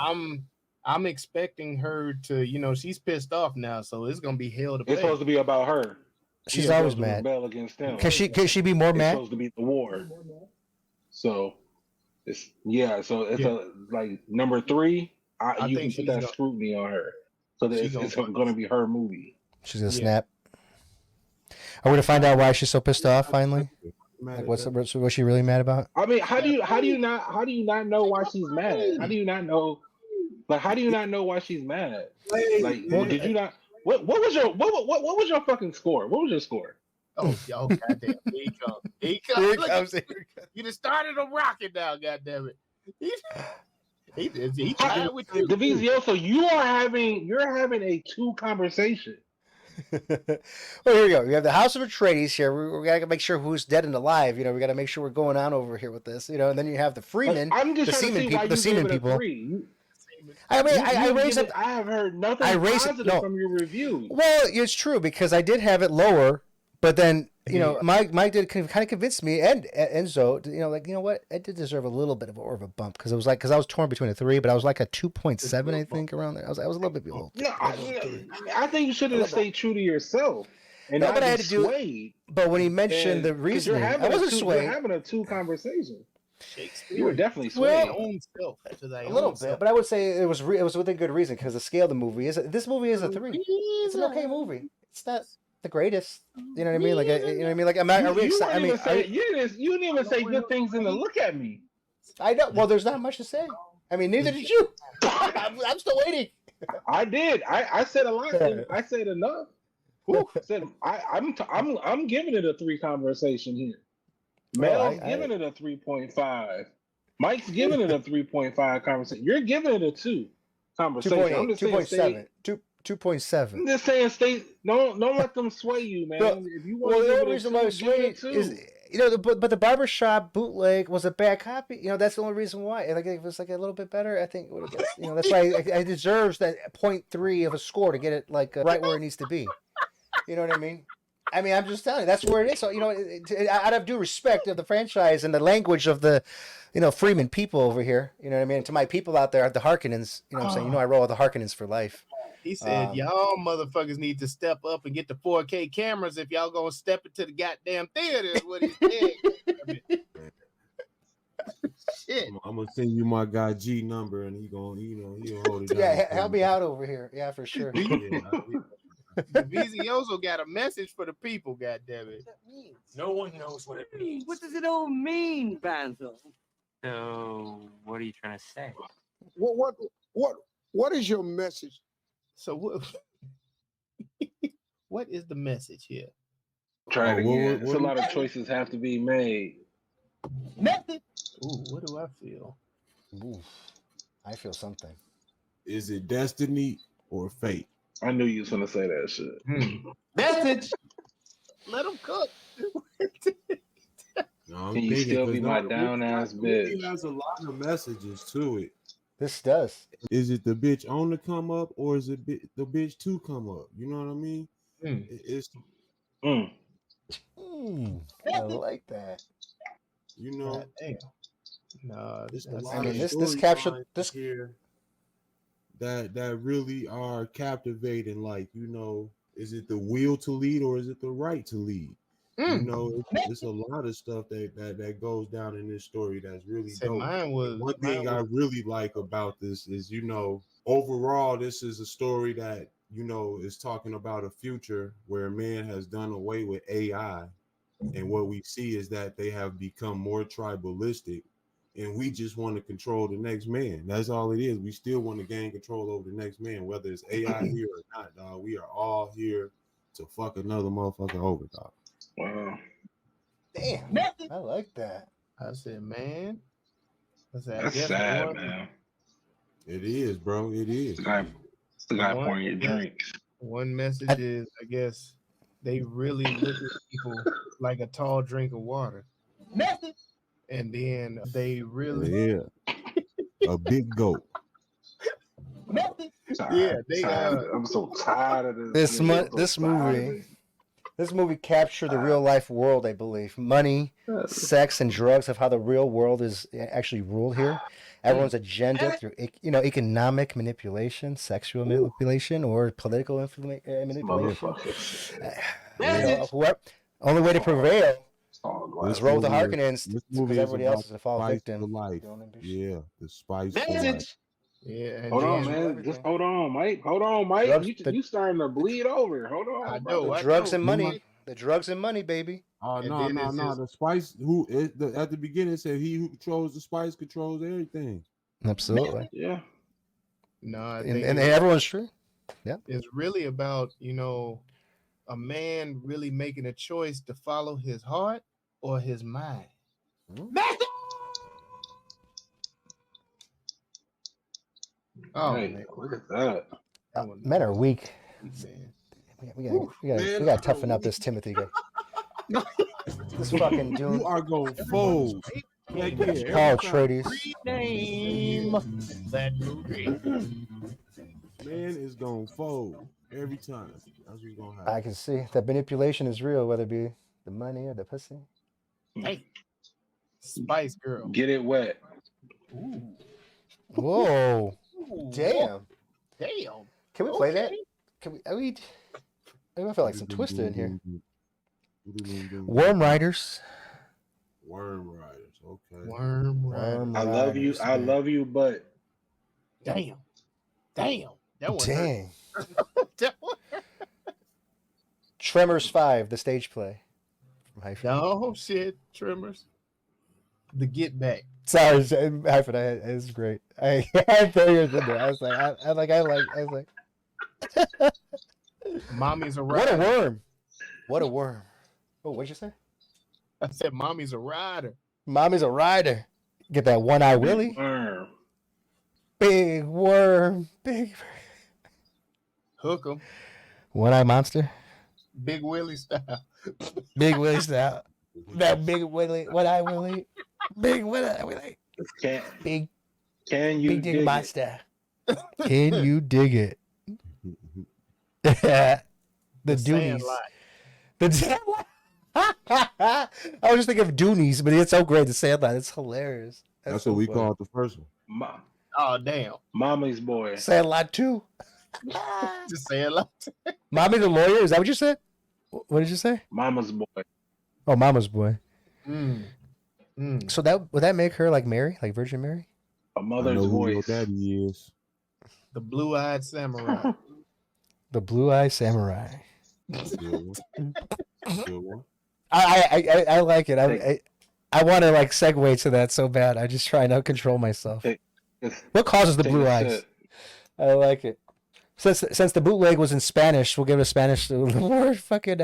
S5: I'm expecting her to, she's pissed off now, so it's gonna be hell to
S7: It's
S5: pay.
S7: supposed to be about her.
S6: She's
S7: She's
S6: always
S7: supposed to
S6: mad.
S7: rebel against them.
S6: Can she be more
S7: It's
S6: mad?
S7: supposed to be the war. So it's so it's
S5: Yeah.
S7: like number 3.
S5: I
S7: You
S5: think
S7: can put
S5: she's
S7: that
S5: gonna,
S7: scrutiny on her. So that
S5: she
S7: it's
S5: gonna,
S7: going to be her movie.
S6: She's gonna
S5: yeah.
S6: snap. Are we gonna find out why she's so pissed off finally?
S8: Mad
S6: Like,
S8: at
S6: what's
S8: that.
S6: she really mad about?
S7: I mean, how do you not know why she's mad? How do you not know? Like, how do you not know why she's mad? Like,
S6: Well,
S7: did you not? What was your fucking score? What was your score?
S5: Oh, goddamn! Here he comes. Here he
S6: Here it
S5: comes.
S6: comes.
S5: You just started a rocket now, goddamn it. He
S7: How-
S5: tried with you.
S7: Divizioso, you're having a 2 conversation.
S6: Well, here we go. We have the House of Atreides here. We got to make sure who's dead and alive. We got to make sure we're going on over here with this. And then you have the Fremen,
S7: I'm just
S6: the
S7: trying to
S6: seamen
S7: see
S6: people,
S7: why
S6: the
S7: you
S6: seamen
S7: gave it a
S6: people.
S7: 3.
S6: I mean, I raised it.
S7: I have heard nothing
S6: I raised it-
S7: positive
S6: no.
S7: from your review.
S6: Well, it's true because I did have it lower, but then Mike did kind of convince me, and Enzo, what, it did deserve a little bit of a bump because it was because I was torn between a 3, but I was like a 2.7, I think, around there. I was a little bit below.
S7: No, I think you should have stayed true to yourself and
S6: No,
S7: not
S6: but I
S7: be
S6: had to do-
S7: swayed.
S6: But when he mentioned
S7: And-
S6: the
S7: 'cause
S6: reasoning, I wasn't
S7: You're
S6: swayed.
S7: having a 2 conversation.
S5: Shakespeare.
S7: You were definitely swayed.
S6: Well,
S5: own self to thy
S6: A
S5: own
S6: little
S5: self.
S6: bit, but I would say it was within good reason because the scale of the movie is this movie is a 3. It's an okay movie. It's not the greatest. You know what I mean? Like you know what I mean? Like I'm not. Are we excited? I mean,
S7: you didn't even say good things in the look at me.
S6: I know. Well, there's not much to say. I mean, neither did you. I'm still waiting.
S7: I did. I said a lot. I said enough. Said I'm giving it a 3 conversation here. Mel's giving it a 3.5. Mike's giving it a 3.5 conversation. You're giving it a 2 conversation. I'm just saying
S6: 2.7.
S7: I'm just saying stay. Don't let them sway you, man. If you want
S6: Well,
S7: to
S6: the
S7: give
S6: only
S7: it
S6: reason
S7: a
S6: why I
S7: 2,
S6: was
S7: give it a
S6: swayed
S7: 2.
S6: is but the barbershop bootleg was a bad copy. That's the only reason why. Like if it was like a little bit better, I think it would have been. That's why I deserves that 0.3 of a score to get it like right where it needs to be. You know what I mean? I'm just telling you, that's where it is. So, out of due respect of the franchise and the language of the, Freeman people over here, you know what I mean? To my people out there, the Harkonnens, you know what I'm saying? I roll with the Harkonnens for life.
S5: He said, y'all motherfuckers need to step up and get the 4K cameras if y'all gonna step into the goddamn theater, is what he said. Shit.
S8: I'm gonna send you my guy G number, and he'll hold it down.
S6: Yeah, help me out over here. Yeah, for sure.
S5: The Vizioso got a message for the people, goddammit.
S10: No one knows what it means.
S11: What does it all mean, Banzo? So, what are you trying to say?
S12: What is your message?
S5: So what is the message here?
S7: Try it again. It's a lot of choices have to be made.
S5: Method. Ooh, what do I feel?
S6: Ooh, I feel something.
S8: Is it destiny or fate?
S7: I knew you was gonna say that shit.
S5: Message. Let him cook.
S8: No,
S7: Can you still be my down ass bitch?
S8: It has a lot of messages to it.
S6: This does.
S8: Is it the bitch on the come up, or is it the bitch to come up? You know what I mean? It's
S6: I like that.
S5: No,
S8: this
S6: captured this
S8: here that really are captivating. Like, is it the will to lead or is it the right to lead? It's a lot of stuff that goes down in this story that's really dope. One thing I really like about this is, overall, this is a story that, is talking about a future where man has done away with AI. And what we see is that they have become more tribalistic and we just want to control the next man. That's all it is. We still want to gain control over the next man, whether it's AI here or not, dog. We are all here to fuck another motherfucker over, dog.
S7: Wow.
S6: Damn, I like that.
S5: I said, man. I said, I
S7: That's
S5: guess
S7: sad,
S5: one-
S7: man.
S8: It is, bro. It is.
S7: The guy pouring your drinks.
S5: One message is, I guess, they really look at people like a tall drink of water. Message. And then they really,
S8: Yeah. A big goat.
S5: yeah, they
S7: I'm so tired of this.
S6: This movie captured the real life world, I believe. Money, sex, and drugs of how the real world is actually ruled here. Everyone's agenda through, economic manipulation, sexual manipulation, or political manipulation. Only way to prevail is roll the Harkonnens because everybody else is a fall victim.
S8: Yeah, the spice. For life.
S5: yeah.
S7: Hold on, man. Just hold on, Mike. Hold on, Mike. You starting to bleed over. Hold on.
S5: I know.
S6: The drugs and money. The drugs and money, baby.
S8: Oh no. The spice. At the beginning it said he who controls the spice controls everything.
S6: Absolutely.
S7: Yeah.
S5: No, I
S6: And,
S5: think
S6: and
S5: it's-
S6: everyone's true. Yeah.
S5: it's really about, a man really making a choice to follow his heart or his mind. Oh,
S7: Hey,
S5: man.
S7: look at that.
S6: Men are weak.
S5: Man.
S6: We gotta toughen up this Timothy guy. This fucking Dune.
S8: You are going fold.
S6: Paul Atreides.
S5: Name that movie.
S8: Man is going fold every time. That's what's gonna happen.
S6: I can see that manipulation is real, whether it be the money or the pussy.
S5: Hey, Spice Girl.
S7: Get it wet.
S6: Whoa.
S5: Ooh,
S6: Damn.
S5: Damn.
S6: Can we play that? Can we? I feel like some twister in here. Worm Riders.
S8: Worm Riders. Okay.
S5: Worm Riders.
S7: I love you. I love you, but
S5: Damn. That one.
S6: Dang.
S5: That one.
S6: Tremors 5, the stage play. From Hyphen.
S5: No shit, Tremors. The Get Back.
S6: Sorry, Hyphen. It's great. I thought you were in there. I was like.
S5: Mommy's a
S6: What
S5: rider.
S6: a worm. What a worm. Oh, what'd you say?
S5: I said Mommy's a rider.
S6: Mommy's a rider. Get that one eye Willie.
S7: worm.
S6: Big worm. Big
S5: Hook 'em.
S6: one eye monster.
S5: Big Willie style.
S6: Big Willie style. That big Willie. One eye Willie. Big Willie.
S7: Can
S6: Big
S7: you
S6: big
S7: dig
S6: dig
S7: it?
S6: monster. Can you dig it? The Doonies.
S5: Sandlot.
S6: I was just thinking of Doonies, but it's so great. The Sandlot. It's hilarious.
S8: That's
S6: so
S8: what we
S6: funny.
S8: call it the first one.
S5: Oh damn.
S7: Mommy's boy.
S6: Sandlot 2.
S5: Just Sandlot.
S6: Mommy the lawyer. Is that what you said? What did you say?
S7: Mama's boy.
S6: Oh, Mama's boy.
S5: Mm. Mm.
S6: So would that make her like Mary, like Virgin Mary?
S7: A
S8: I
S7: mother's
S8: know who your
S7: voice.
S8: daddy is.
S5: The Blue-Eyed Samurai.
S6: The Blue Eye Samurai.
S8: Good one. Good one.
S6: I like it. I want to like segue to that so bad. I just try not to control myself. What causes the
S7: Take
S6: blue
S7: a
S6: eyes?
S7: sip.
S6: I like it. Since the bootleg was in Spanish, we'll give it a Spanish word. Fucking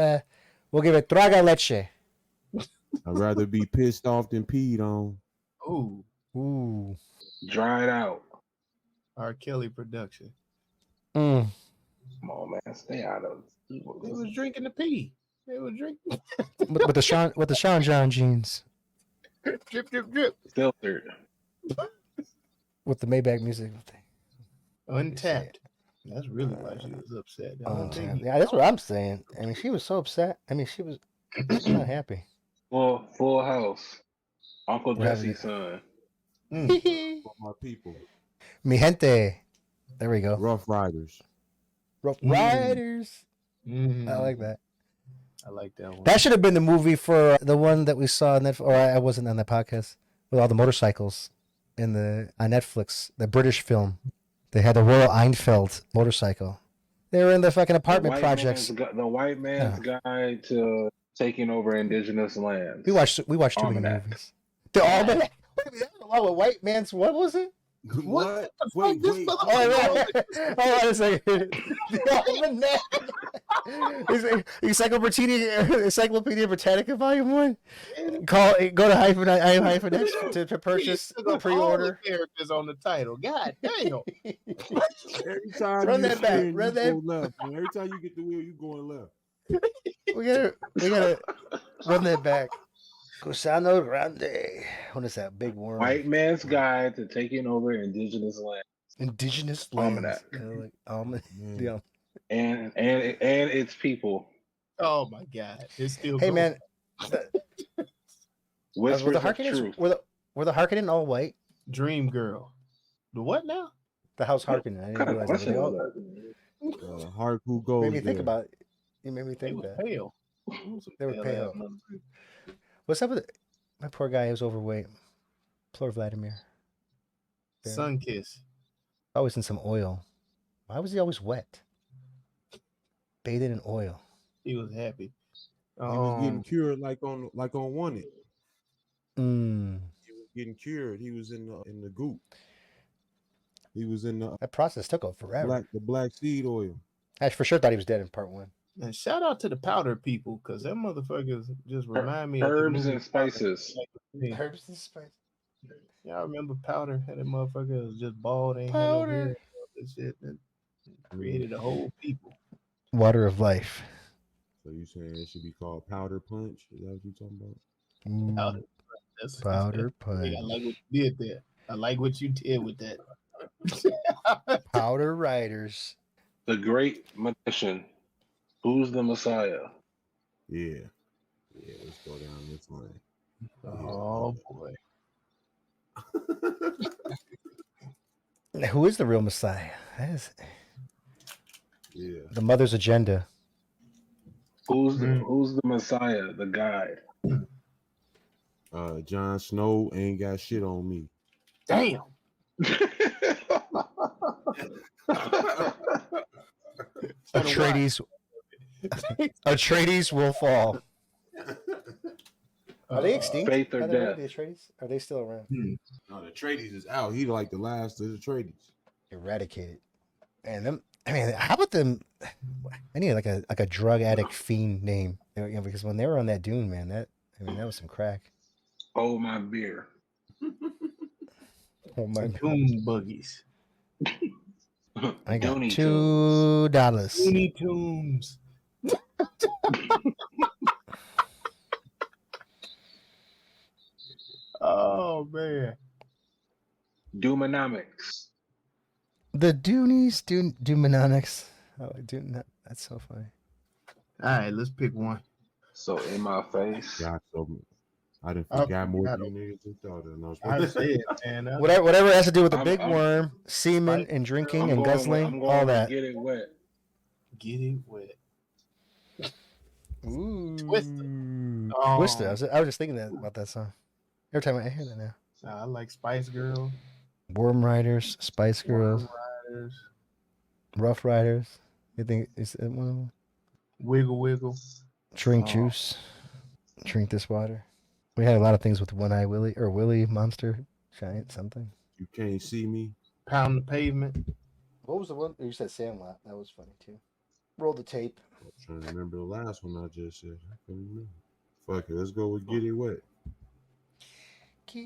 S6: we'll give it traga leche.
S8: I'd rather be pissed off than peed on.
S6: Ooh.
S7: Dried out.
S5: R. Kelly production.
S6: Mm.
S7: Come on, man. Stay out of
S5: They was drinking the pee. They was drinking.
S6: with the Sean John jeans.
S5: Drip, drip, drip.
S7: filtered.
S6: With the Maybach music.
S5: Untapped. That's really why she was upset.
S6: Yeah, that's what I'm saying. I mean, she was so upset. I mean, she was not happy.
S7: Full house. Uncle
S6: What happened?
S7: Jesse's son.
S8: For my people.
S6: Mi gente. There we go.
S8: Rough Riders.
S6: Rough Riders.
S5: Mm.
S6: I like that.
S5: I like that one.
S6: That should have been the movie for the one that we saw on Netflix, or I wasn't on the podcast, with all the motorcycles on Netflix, the British film. They had the Royal Einfield motorcycle. They were in the fucking apartment projects.
S7: The white man's guide to taking over indigenous lands.
S6: We watched too many
S7: Almanac.
S6: movies. The Almanac. Oh, a white man's what was it?
S8: What? Wait.
S6: Oh, right. Hold on a second. The Encyclopedia Britannica Volume 1. Go to -X to purchase
S5: the
S6: pre-order.
S5: Characters on the title. God damn.
S8: Every time
S6: Run
S8: you
S6: that back.
S8: spin,
S6: Run
S8: you
S6: that.
S8: go left. Man. Every time you get the wheel, you going left.
S6: We gotta run that back. Gusano Grande. What is that big worm?
S7: White Man's Guide to Taking Over Indigenous Land.
S6: Indigenous
S7: Almanac.
S6: lands. Yeah.
S7: And its people.
S5: Oh my God. It's still
S6: Hey
S5: going.
S6: man.
S7: Whispers
S6: Were the
S7: of
S6: Harkonnens
S7: truth.
S6: were the Harkonnen all white?
S5: Dream Girl. The what now?
S6: The House Harkonnen. I didn't realize that. Were they all-
S8: Heart who goes
S6: made me think
S8: there.
S6: about it. You made me
S5: They
S6: think
S5: were
S6: that.
S5: pale.
S6: They were pale. What's up with it? My poor guy was overweight. Poor Vladimir.
S5: Sun Kiss.
S6: Always in some oil. Why was he always wet? Bathing in oil.
S5: He was happy.
S8: He was getting cured like on Wanted.
S6: Mm.
S8: He was getting cured. He was in the goop. He was in the
S6: That process took forever.
S8: the black seed oil.
S6: I for sure thought he was dead in part 1.
S5: And shout out to the powder people, because them motherfuckers just remind me
S7: Herbs
S5: of the
S7: and spices.
S6: Herbs and spices.
S5: Y'all remember Powder? Had that motherfucker was just bald, ain't had no
S6: Powder.
S5: hair, and shit, and created a whole people.
S6: Water of life.
S8: So you saying it should be called powder punch? Is that what you talking about?
S6: Ooh,
S5: Powder. That's
S6: powder punch.
S5: I like what you did there. I like what you did with that.
S6: Powder riders.
S7: The Great Magician. Who's the Messiah?
S8: Yeah. Let's go down this lane.
S5: Oh boy.
S6: Who is the real Messiah? That is
S8: Yeah.
S6: the mother's agenda.
S7: Who's the Messiah? The guide.
S8: Jon Snow ain't got shit on me.
S5: Damn.
S6: Atreides will fall. Are they extinct?
S7: Faith or
S6: By the way,
S7: death?
S6: the Atreides? Are they still around?
S8: No, the Atreides is out. He like the last of the Atreides.
S6: Eradicated. And them. I mean, how about them? I need like a drug addict fiend name, because when they were on that Dune, man, that was some crack.
S7: Oh, my beer.
S6: Oh my
S5: Doom buggies.
S6: I got
S7: Dooney
S6: $2.
S5: Looney Tunes. Oh man.
S7: Doomonomics.
S6: The Doonies, Dumanonics. Oh, that's so funny.
S5: All right, let's pick one.
S7: So in my face.
S8: God, so I didn't forget more than you niggas just thought of. No,
S5: I said, man.
S6: Whatever has to do with the big
S7: I'm-
S6: worm, semen, and drinking
S7: I'm
S6: and
S7: going
S6: guzzling,
S7: with- I'm going
S6: all
S7: with
S6: that.
S7: Get it wet.
S5: Get it wet.
S6: Ooh.
S5: Twister.
S6: Twister. I was just thinking about that song. Every time I hear that now.
S5: I like Spice Girls.
S6: Worm Riders, Spice Girls,
S5: Riders.
S6: Rough Riders. You think is it one of them?
S5: Wiggle Wiggle.
S6: Drink juice. Drink this water. We had a lot of things with One Eye Willie or Willie Monster Giant something.
S8: You can't see me.
S5: Pound the Pavement.
S6: What was the one you said? Sandlot. That was funny too. Roll the tape.
S8: I'm trying to remember the last one I just said. I couldn't remember. Fuck it, let's go with Get It Wet.
S5: Get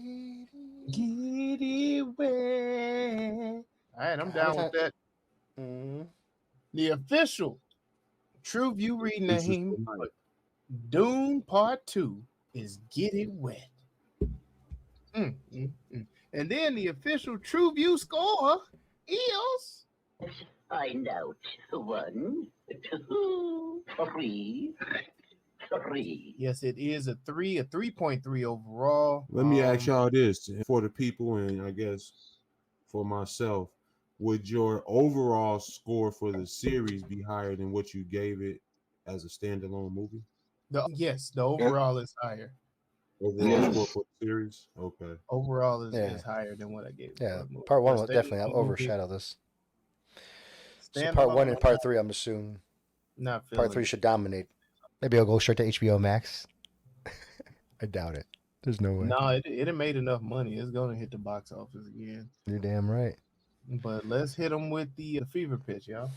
S5: it wet. All right, I'm down with that.
S6: Mm-hmm.
S5: The official TruVue
S8: This is
S5: rename
S8: tonight.
S5: Dune Part 2 is Get It Wet. And then the official TruVue score is...
S12: Find out. 1, 2, 3.
S5: Yes, it is a 3.3 overall.
S8: Let me ask y'all this for the people, and I guess for myself. Would your overall score for the series be higher than what you gave it as a standalone movie?
S5: Yes, the overall is higher.
S8: Overall score for the series? Okay.
S5: Overall is higher than what I gave.
S6: Yeah, part 1 will definitely overshadow this. So part 1 and part 3, I'm assuming.
S5: Not
S6: part 3 should dominate. Maybe I'll go straight to HBO Max. I doubt it. There's no way.
S5: No, it made enough money. It's gonna hit the box office again.
S6: You're damn right.
S5: But let's hit them with the fever pitch, y'all.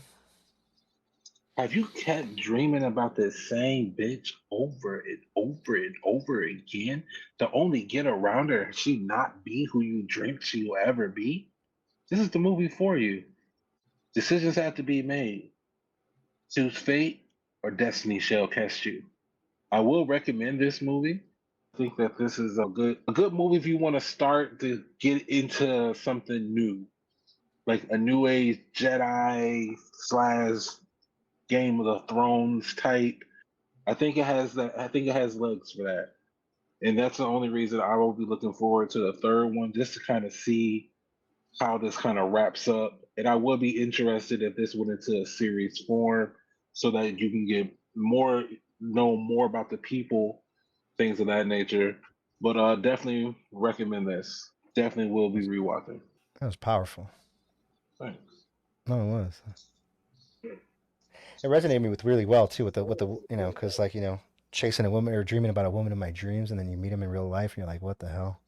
S7: Have you kept dreaming about the same bitch over and over and over again to only get around her and she not be who you dreamt she will ever be? This is the movie for you. Decisions have to be made. Choose fate or destiny shall catch you. I will recommend this movie. I think that this is a good movie if you want to start to get into something new, like a new age Jedi / Game of the Thrones type. I think it has that. I think it has legs for that, and that's the only reason I will be looking forward to the third one, just to kind of see how this kind of wraps up. And I will be interested if this went into a series form, so that you can know more about the people, things of that nature. But definitely recommend this. Definitely will be rewatching.
S6: That was powerful.
S7: Thanks.
S6: No, it was. It resonated with me really well too, with the because chasing a woman or dreaming about a woman in my dreams, and then you meet them in real life, and you're like, what the hell?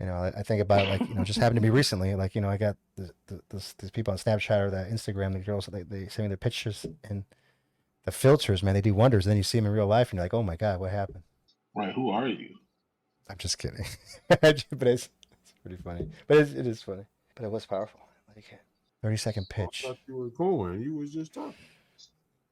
S6: I think about it just happened to me recently. I got these people on Snapchat or that Instagram, the girls, they send me their pictures, and the filters, man, they do wonders. And then you see them in real life, and you're like, oh my God, what happened?
S7: Right, who are you?
S6: I'm just kidding. But it's pretty funny. But it is funny. But it was powerful. I like it. 30-second pitch.
S8: I thought you were going. You was just talking.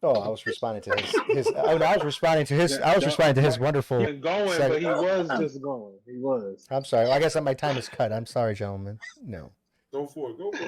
S6: Oh, I was responding to his. I was responding to his. I was responding to his wonderful.
S7: He going, but he was just going. He was.
S6: I'm sorry. I guess my time is cut. I'm sorry, gentlemen. No.
S8: Go for it. Go for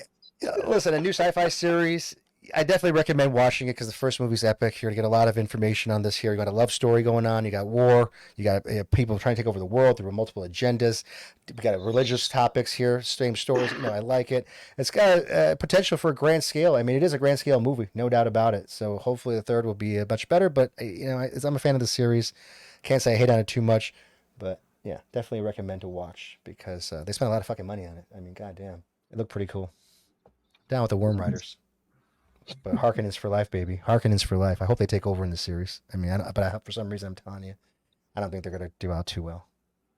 S8: it.
S6: Listen, a new sci-fi series. I definitely recommend watching it because the first movie's epic. You're gonna get a lot of information on this here. You got a love story going on. You got war. You got people trying to take over the world. There were multiple agendas. We got religious topics here. Same stories. I like it. It's got potential for a grand scale. I mean, it is a grand scale movie, no doubt about it. So hopefully the third will be much better. But I'm a fan of the series. Can't say I hate on it too much, but yeah, definitely recommend to watch because they spent a lot of fucking money on it. I mean, goddamn, it looked pretty cool. Down with the Worm Riders. But Harkonnens for life, baby. Harkonnens for life. I hope they take over in the series. I mean, for some reason, I'm telling you, I don't think they're going to do out too well.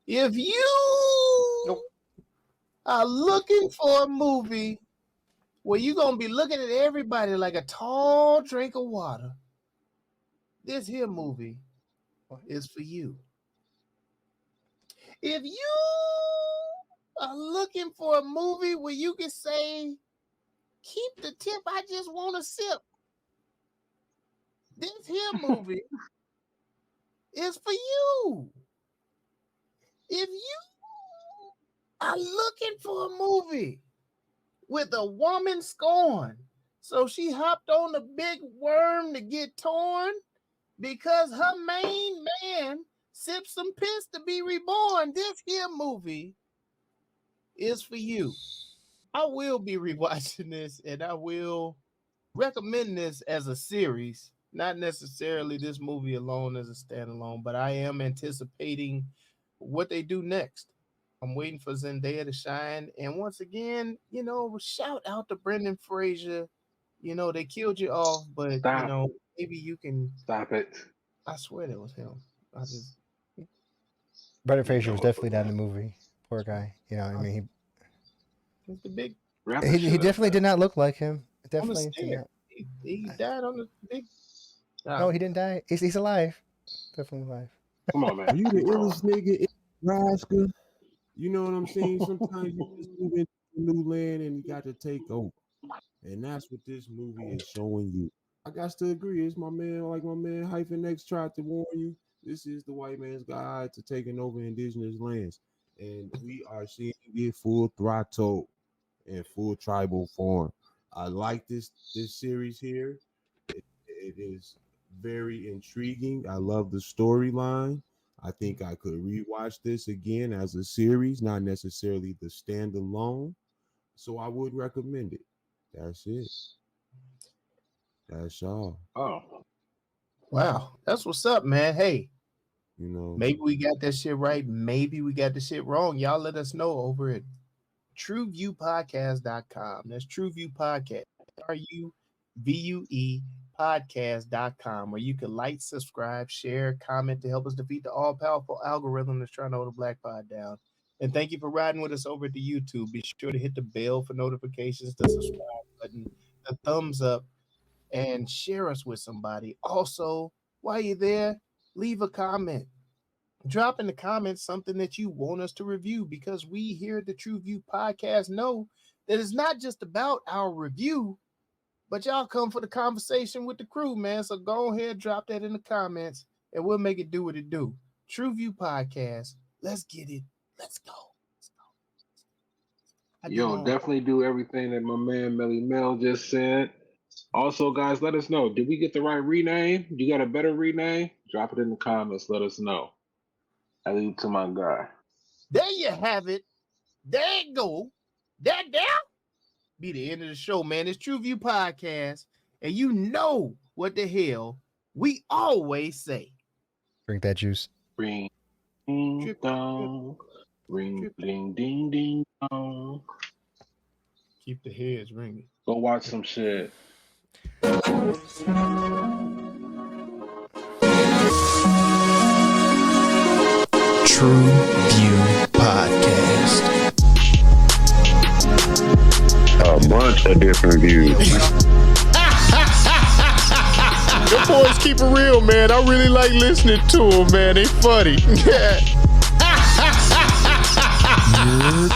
S5: If you are looking for a movie where you're going to be looking at everybody like a tall drink of water, this here movie is for you. If you are looking for a movie where you can say, keep the tip, I just want to sip, this here movie is for you. If you are looking for a movie with a woman scorned, so she hopped on the big worm to get torn because her main man sipped some piss to be reborn, this here movie is for you. I will be rewatching this, and I will recommend this as a series, not necessarily this movie alone as a standalone, but I am anticipating what they do next. I'm waiting for Zendaya to shine, and once again, shout out to Brendan Fraser. They killed you off, but maybe you can
S7: stop it.
S5: I swear that was him.
S6: Brendan Fraser was definitely not in the movie. Poor guy.
S5: The big.
S6: He definitely did not look like him. Definitely.
S5: He died on the big.
S6: No, he didn't die. He's alive. Definitely alive.
S7: Come on, man.
S8: Are you the illest nigga in Nebraska? You know what I'm saying? Sometimes you just move into a new land and you got to take over. And that's what this movie is showing you. I got to agree. It's my man, -X tried to warn you. This is the white man's guide to taking over indigenous lands. And we are seeing it full throttle in full tribal form. I like this series here. It is very intriguing. I love the storyline. I think I could rewatch this again as a series, not necessarily the standalone. So I would recommend it. That's it. That's all.
S5: Oh. Wow. That's what's up, man. Hey. Maybe we got that shit right. Maybe we got the shit wrong. Y'all let us know over at TruVuePodcast.com. That's TruVue Podcast. TruVue TruVuePodcast.com, where you can like, subscribe, share, comment to help us defeat the all-powerful algorithm that's trying to hold the Black Pod down. And thank you for riding with us over at the YouTube. Be sure to hit the bell for notifications, the subscribe button, the thumbs up, and share us with somebody. Also, while you're there, leave a comment. Drop in the comments something that you want us to review, because we here at the TruVue Podcast know that it's not just about our review, but y'all come for the conversation with the crew, man. So go ahead, drop that in the comments, and we'll make it do what it do. TruVue Podcast. Let's get it. Let's go.
S7: Yo, definitely do everything that my man Melly Mel just said. Also, guys, let us know. Did we get the right rename? You got a better rename? Drop it in the comments. Let us know. I leave it to my guy.
S5: There you have it. There you go. That there be the end of the show, man. It's TruVue Podcast, and you know what the hell we always say.
S6: Drink that juice.
S7: Ring, ding, dong. Ring, ding, ding, ding, dong.
S5: Keep the heads ringing.
S7: Go watch some shit.
S1: TruVue Podcast.
S2: A bunch of different views.
S3: Them boys keep it real, man. I really like listening to them, man. They funny.
S1: You're